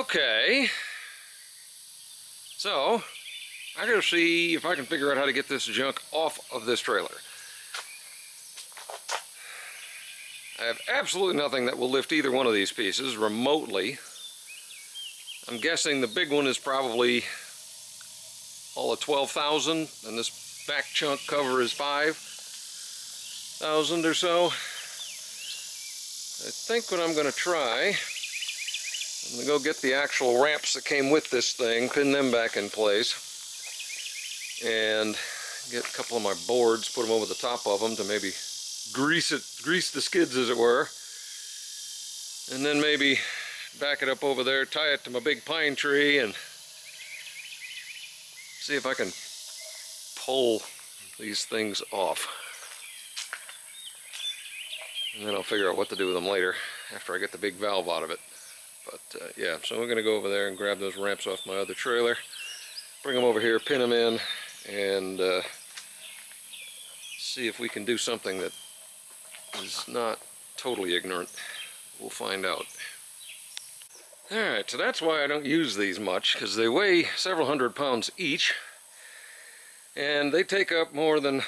Okay, so I gotta see if I can figure out how to get this junk off of this trailer. I have absolutely nothing that will lift either one of these pieces remotely. I'm guessing the big one is probably all of 12,000 and this back chunk cover is 5,000 or so. I think what I'm going to try, I'm going to go get the actual ramps that came with this thing, pin them back in place, and get a couple of my boards, put them over the top of them to maybe grease the skids as it were, and then maybe back it up over there, tie it to my big pine tree, and see if I can pull these things off. And then I'll figure out what to do with them later after I get the big valve out of it. But yeah, so we're going to go over there and grab those ramps off my other trailer, bring them over here, pin them in, and see if we can do something that is not totally ignorant. We'll find out. Alright, so that's why I don't use these much, because they weigh several hundred pounds each, and they take up more than a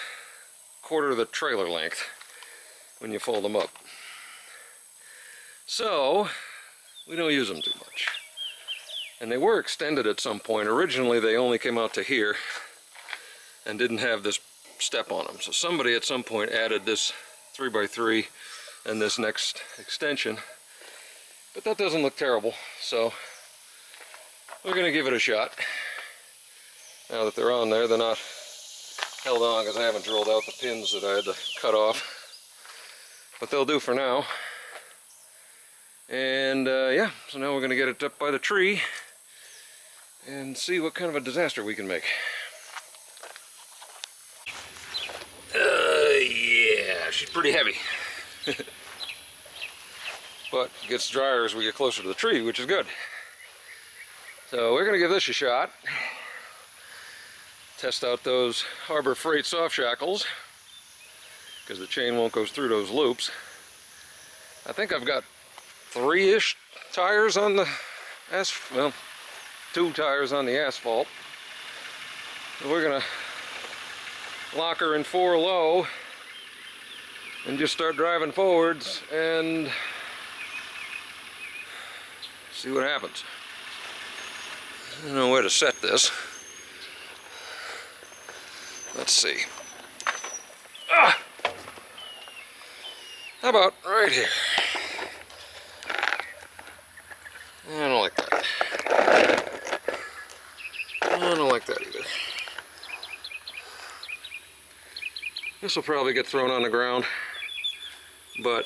quarter of the trailer length when you fold them up. So we don't use them too much. And they were extended at some point. Originally they only came out to here and didn't have this step on them. So somebody at some point added this 3x3 and this next extension. But that doesn't look terrible, so we're going to give it a shot. Now that they're on there, they're not held on because I haven't drilled out the pins that I had to cut off. But they'll do for now. And yeah, so now we're going to get it up by the tree and see what kind of a disaster we can make. Yeah, she's pretty heavy. But it gets drier as we get closer to the tree, which is good. So we're going to give this a shot. Test out those Harbor Freight soft shackles, because the chain won't go through those loops. I think I've got 3-ish tires on the asphalt, well, 2 tires on the asphalt. So we're gonna lock her in 4 low and just start driving forwards and see what happens. I don't know where to set this. Let's see. Ah! How about right here? I don't like that. I don't like that either. This will probably get thrown on the ground, but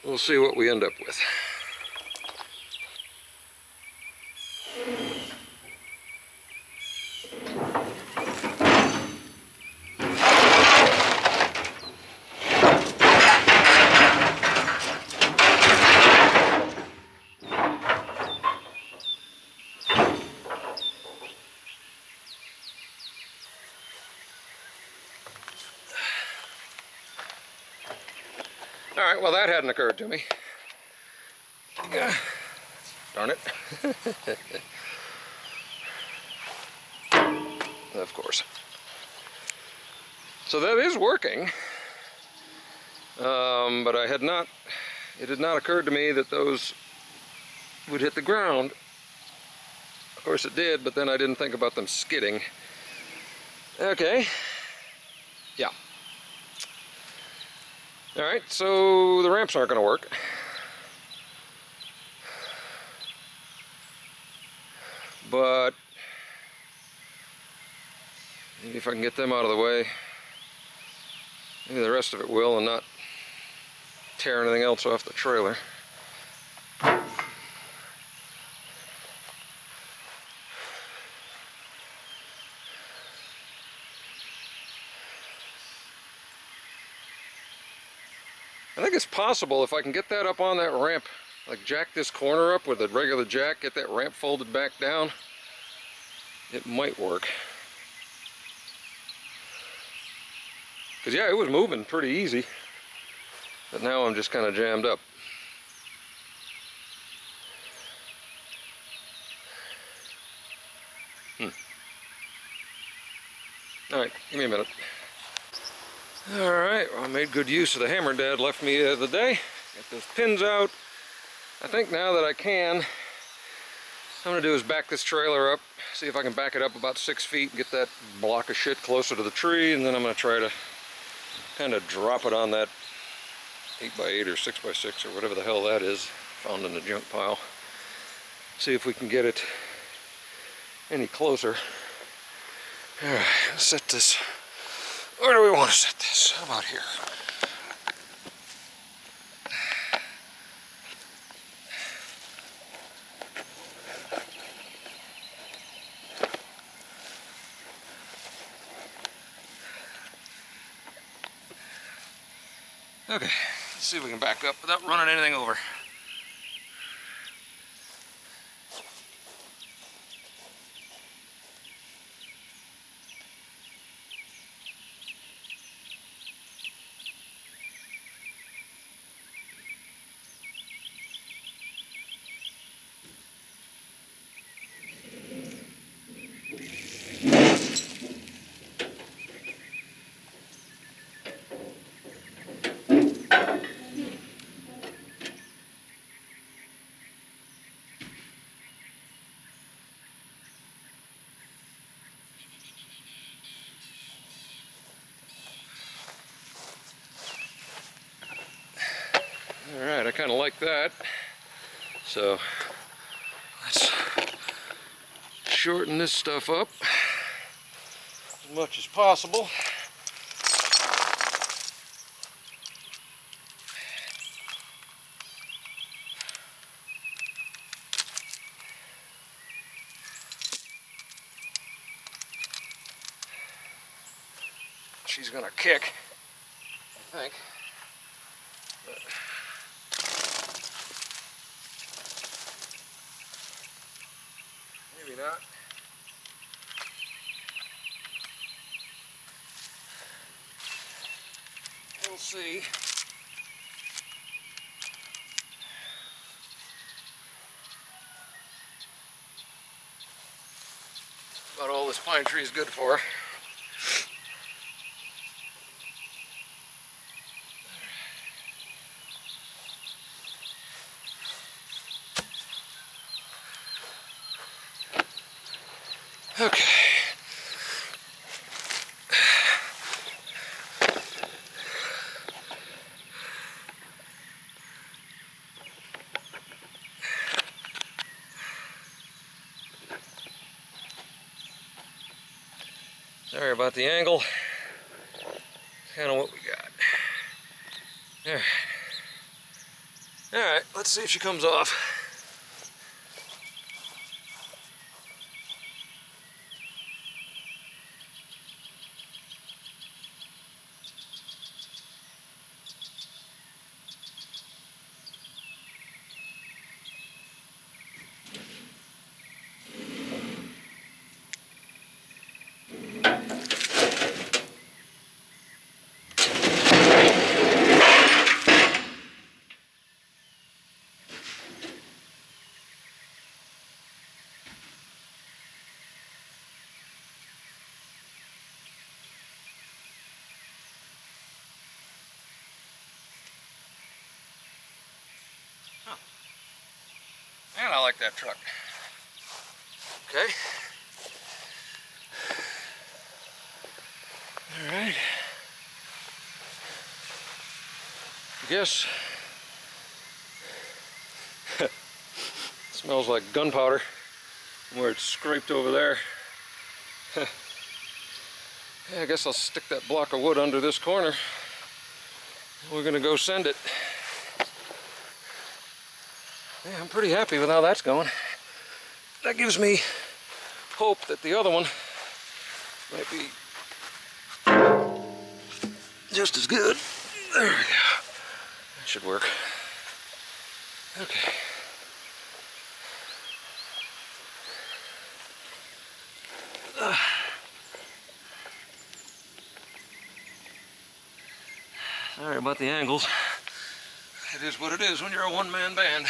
we'll see what we end up with. Alright, well that hadn't occurred to me. Yeah. Darn it. Of course. So that is working. But it had not occurred to me that those would hit the ground. Of course it did, but then I didn't think about them skidding. Okay. Yeah. Alright, so the ramps aren't going to work. But maybe if I can get them out of the way, maybe the rest of it will and not tear anything else off the trailer. I think it's possible if I can get that up on that ramp, like jack this corner up with a regular jack, get that ramp folded back down, it might work. Because yeah, it was moving pretty easy, but now I'm just kind of jammed up. Alright, give me a minute. Alright, well, I made good use of the hammer Dad left me the other day. Get those pins out. I think now that I can, I'm going to do is back this trailer up, see if I can back it up about 6 feet, get that block of shit closer to the tree, and then I'm going to try to kind of drop it on that 8x8 or 6x6 or whatever the hell that is, found in the junk pile. See if we can get it any closer. Alright, let's set this. Where do we want to set this? How about here? Okay, let's see if we can back up without running anything over. Alright, I kind of like that. So, let's shorten this stuff up as much as possible. She's gonna kick, I think. But maybe not. We'll see. About all this pine tree is good for. Okay. Sorry about the angle. Kind of what we got. Alright. Alright, let's see if she comes off. Man, I like that truck. Okay. All right. I guess smells like gunpowder where it's scraped over there. Yeah, I guess I'll stick that block of wood under this corner. We're gonna go send it. Yeah, I'm pretty happy with how that's going. That gives me hope that the other one might be just as good. There we go. That should work. Okay. Sorry about the angles. It is what it is when you're a one-man band.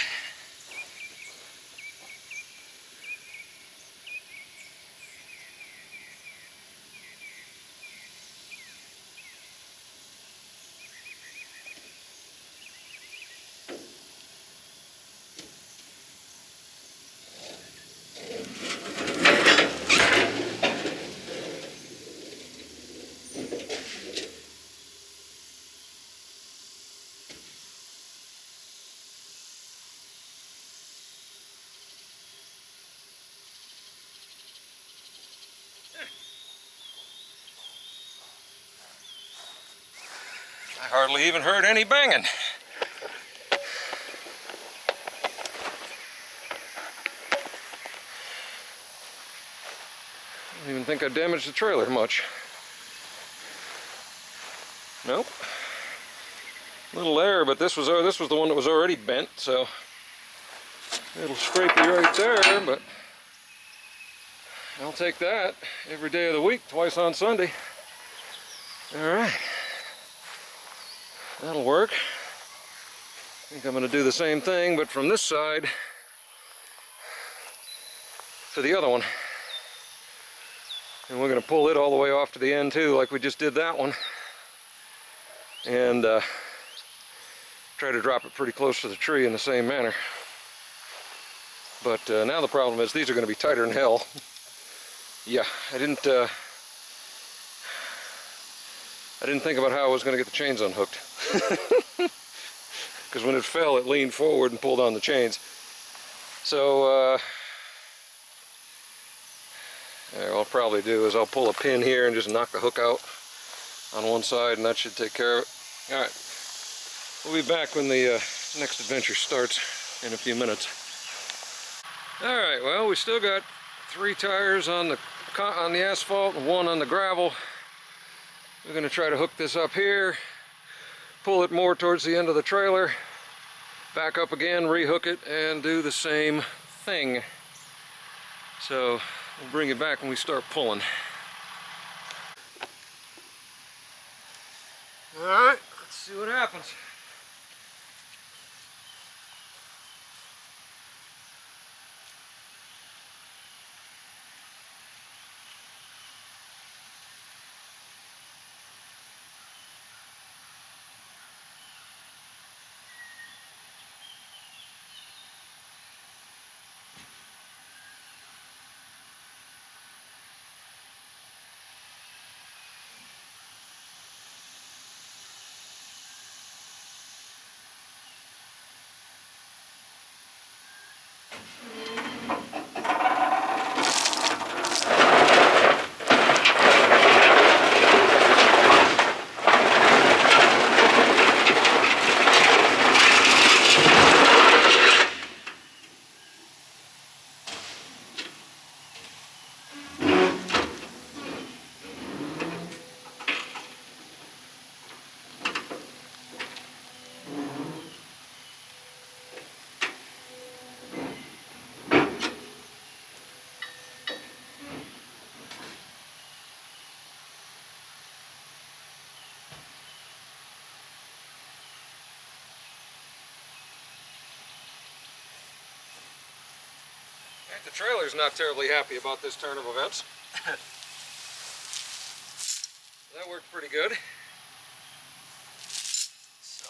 hardly even heard any banging. I don't even think I damaged the trailer much. Nope. Little air, but this was the one that was already bent, so it'll scrape you right there, but I'll take that every day of the week, twice on Sunday. Alright. That'll work. I think I'm going to do the same thing, but from this side to the other one. And we're going to pull it all the way off to the end too, like we just did that one. And try to drop it pretty close to the tree in the same manner. But now the problem is these are going to be tighter than hell. Yeah, I didn't think about how I was going to get the chains unhooked. Because when it fell, it leaned forward and pulled on the chains. So what I'll probably do is I'll pull a pin here and just knock the hook out on one side, and that should take care of it. All right, we'll be back when the next adventure starts in a few minutes. All right, well, we still got 3 tires on the asphalt and 1 on the gravel. We're going to try to hook this up here, pull it more towards the end of the trailer, back up again, rehook it, and do the same thing. So we'll bring it back when we start pulling. All right, let's see what happens. The trailer's not terribly happy about this turn of events. That worked pretty good. So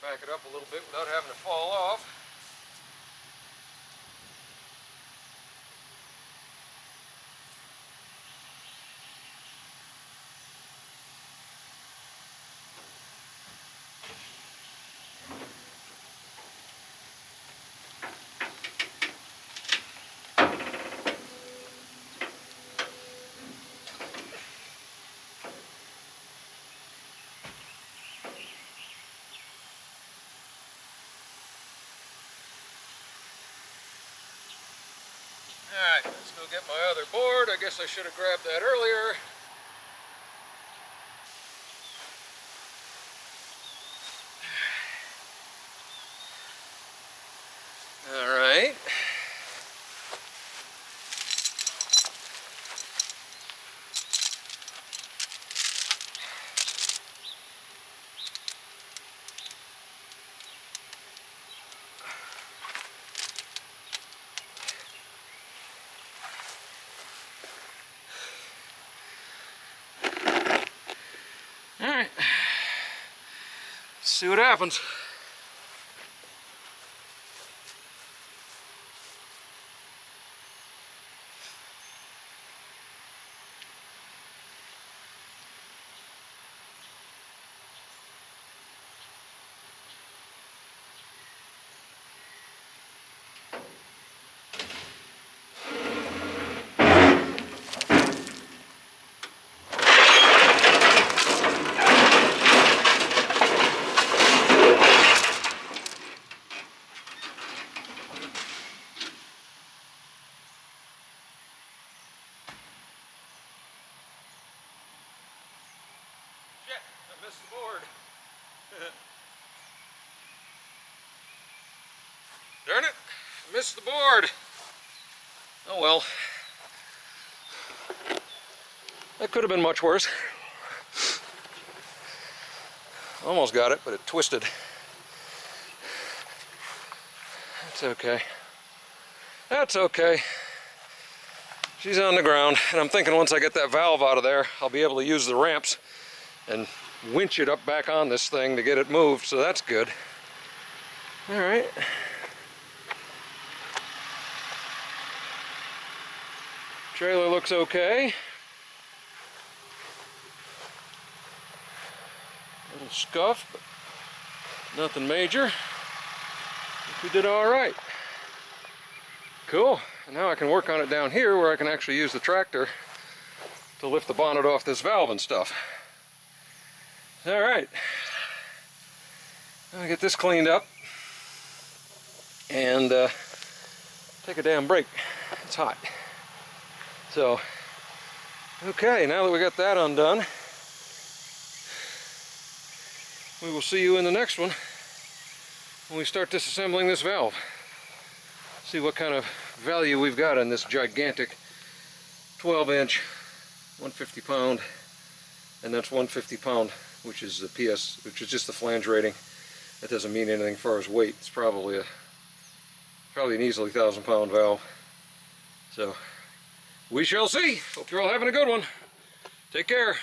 back it up a little bit without having to fall off. Alright, let's go get my other board. I guess I should have grabbed that earlier. Alright. see what happens. I missed the board. Darn it, I missed the board. Oh well. That could have been much worse. Almost got it, but it twisted. That's okay. That's okay. She's on the ground, and I'm thinking once I get that valve out of there, I'll be able to use the ramps and winch it up back on this thing to get it moved, so that's good. All right. Trailer looks okay. A little scuff, but nothing major. We did all right. Cool. And now I can work on it down here where I can actually use the tractor to lift the bonnet off this valve and stuff. All right. I'll get this cleaned up and take a damn break. It's hot. So, okay, now that we got that undone, we will see you in the next one when we start disassembling this valve. See what kind of value we've got on this gigantic 12-inch, 150 pound, and that's 150 pound, which is the PS, which is just the flange rating. That doesn't mean anything as far as weight. It's probably an easily 1,000-pound valve. So we shall see. Hope you're all having a good one. Take care.